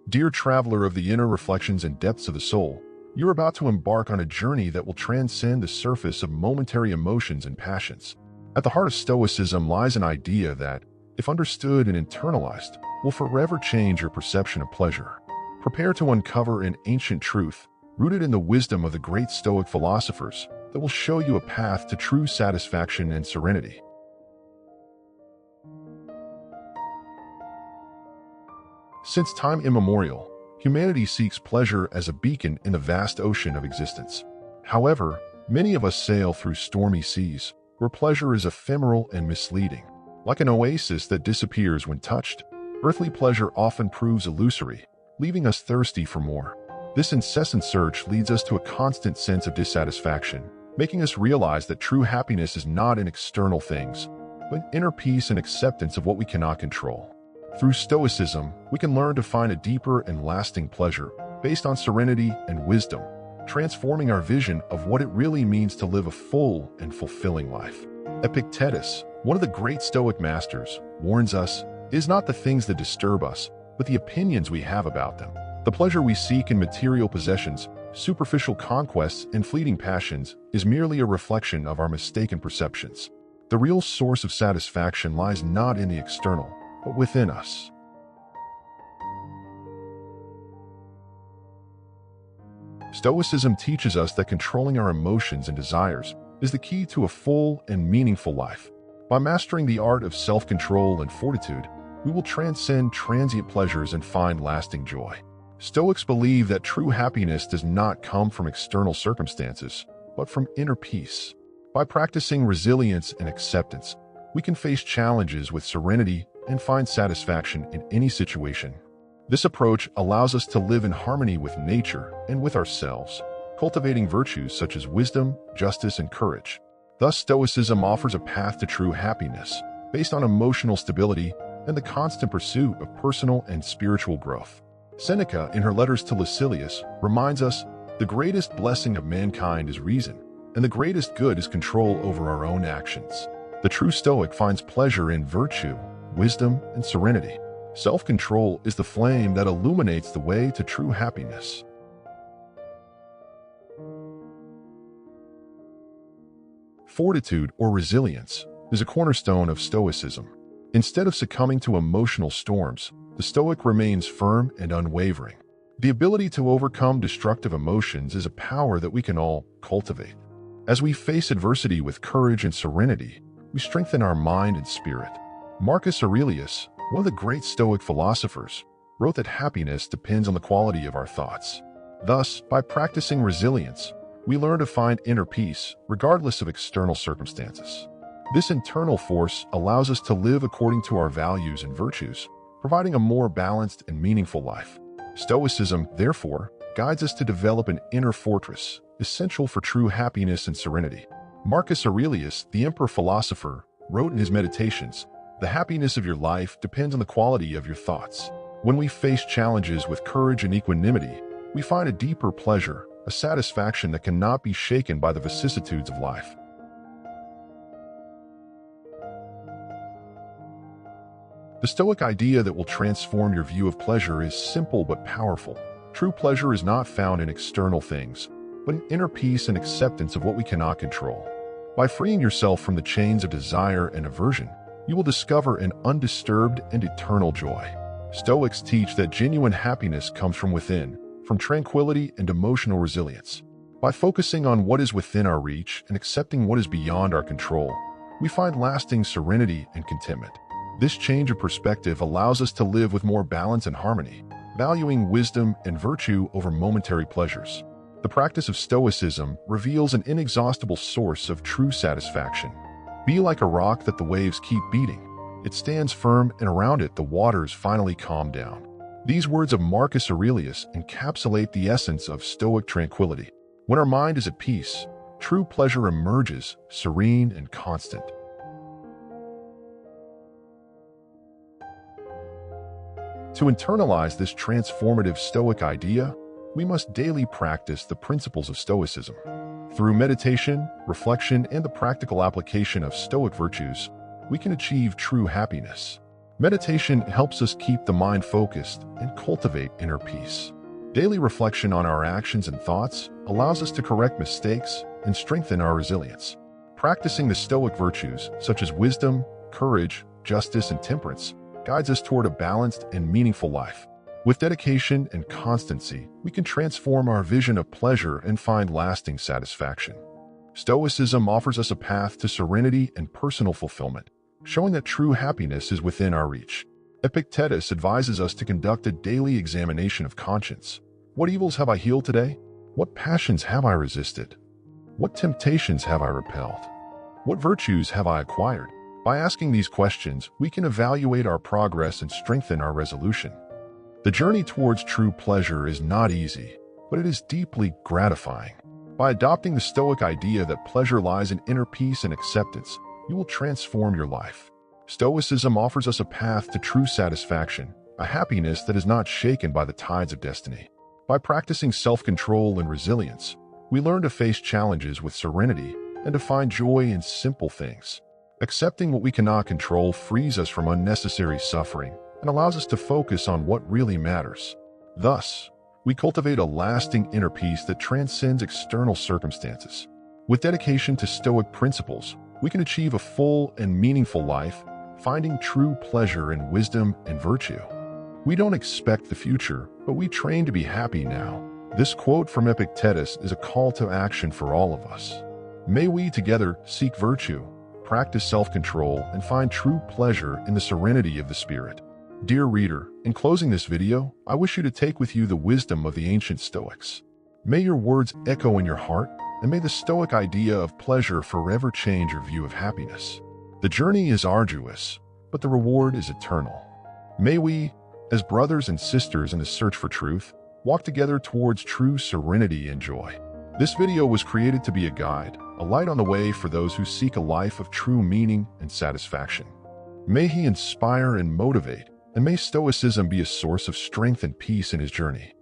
Dear traveler of the inner reflections and depths of the soul, you're about to embark on a journey that will transcend the surface of momentary emotions and passions. At the heart of Stoicism lies an idea that, if understood and internalized, will forever change your perception of pleasure. Prepare to uncover an ancient truth, rooted in the wisdom of the great Stoic philosophers, that will show you a path to true satisfaction and serenity. Since time immemorial, humanity seeks pleasure as a beacon in the vast ocean of existence. However, many of us sail through stormy seas, where pleasure is ephemeral and misleading. Like an oasis that disappears when touched, earthly pleasure often proves illusory, leaving us thirsty for more. This incessant search leads us to a constant sense of dissatisfaction, making us realize that true happiness is not in external things, but inner peace and acceptance of what we cannot control. Through Stoicism, we can learn to find a deeper and lasting pleasure based on serenity and wisdom, transforming our vision of what it really means to live a full and fulfilling life. Epictetus, one of the great Stoic masters, warns us, "It is not the things that disturb us, but the opinions we have about them." The pleasure we seek in material possessions, superficial conquests, and fleeting passions is merely a reflection of our mistaken perceptions. The real source of satisfaction lies not in the external, but within us. Stoicism teaches us that controlling our emotions and desires is the key to a full and meaningful life. By mastering the art of self-control and fortitude, we will transcend transient pleasures and find lasting joy. Stoics believe that true happiness does not come from external circumstances, but from inner peace. By practicing resilience and acceptance, we can face challenges with serenity and find satisfaction in any situation. This approach allows us to live in harmony with nature and with ourselves, cultivating virtues such as wisdom, justice, and courage. Thus, Stoicism offers a path to true happiness, based on emotional stability and the constant pursuit of personal and spiritual growth. Seneca, in her letters to Lucilius, reminds us, "The greatest blessing of mankind is reason, and the greatest good is control over our own actions." The true Stoic finds pleasure in virtue, wisdom, and serenity. Self-control is the flame that illuminates the way to true happiness. Fortitude, or resilience, is a cornerstone of Stoicism. Instead of succumbing to emotional storms, the Stoic remains firm and unwavering. The ability to overcome destructive emotions is a power that we can all cultivate. As we face adversity with courage and serenity, we strengthen our mind and spirit. Marcus Aurelius, one of the great Stoic philosophers, wrote that happiness depends on the quality of our thoughts. Thus, by practicing resilience, we learn to find inner peace regardless of external circumstances. This internal force allows us to live according to our values and virtues, providing a more balanced and meaningful life. Stoicism, therefore, guides us to develop an inner fortress, essential for true happiness and serenity. Marcus Aurelius, the emperor philosopher, wrote in his Meditations, "The happiness of your life depends on the quality of your thoughts." When we face challenges with courage and equanimity, we find a deeper pleasure, a satisfaction that cannot be shaken by the vicissitudes of life. The Stoic idea that will transform your view of pleasure is simple but powerful. True pleasure is not found in external things, but in inner peace and acceptance of what we cannot control. By freeing yourself from the chains of desire and aversion, you will discover an undisturbed and eternal joy. Stoics teach that genuine happiness comes from within, from tranquility and emotional resilience. By focusing on what is within our reach and accepting what is beyond our control, we find lasting serenity and contentment. This change of perspective allows us to live with more balance and harmony, valuing wisdom and virtue over momentary pleasures. The practice of Stoicism reveals an inexhaustible source of true satisfaction. Be like a rock that the waves keep beating. It stands firm, and around it the waters finally calm down. These words of Marcus Aurelius encapsulate the essence of Stoic tranquility. When our mind is at peace, true pleasure emerges, serene and constant. To internalize this transformative Stoic idea, we must daily practice the principles of Stoicism. Through meditation, reflection, and the practical application of Stoic virtues, we can achieve true happiness. Meditation helps us keep the mind focused and cultivate inner peace. Daily reflection on our actions and thoughts allows us to correct mistakes and strengthen our resilience. Practicing the Stoic virtues, such as wisdom, courage, justice, and temperance, guides us toward a balanced and meaningful life. With dedication and constancy, we can transform our vision of pleasure and find lasting satisfaction. Stoicism offers us a path to serenity and personal fulfillment, showing that true happiness is within our reach. Epictetus advises us to conduct a daily examination of conscience. What evils have I healed today? What passions have I resisted? What temptations have I repelled? What virtues have I acquired? By asking these questions, we can evaluate our progress and strengthen our resolution. The journey towards true pleasure is not easy, but it is deeply gratifying. By adopting the Stoic idea that pleasure lies in inner peace and acceptance, you will transform your life. Stoicism offers us a path to true satisfaction, a happiness that is not shaken by the tides of destiny. By practicing self-control and resilience, we learn to face challenges with serenity and to find joy in simple things. Accepting what we cannot control frees us from unnecessary suffering and allows us to focus on what really matters. Thus, we cultivate a lasting inner peace that transcends external circumstances. With dedication to Stoic principles, we can achieve a full and meaningful life, finding true pleasure in wisdom and virtue. We don't expect the future, but we train to be happy now. This quote from Epictetus is a call to action for all of us. May we together seek virtue, practice self-control, and find true pleasure in the serenity of the spirit. Dear reader, in closing this video, I wish you to take with you the wisdom of the ancient Stoics. May your words echo in your heart, and may the Stoic idea of pleasure forever change your view of happiness. The journey is arduous, but the reward is eternal. May we, as brothers and sisters in the search for truth, walk together towards true serenity and joy. This video was created to be a guide, a light on the way for those who seek a life of true meaning and satisfaction. May he inspire and motivate, and may Stoicism be a source of strength and peace in his journey.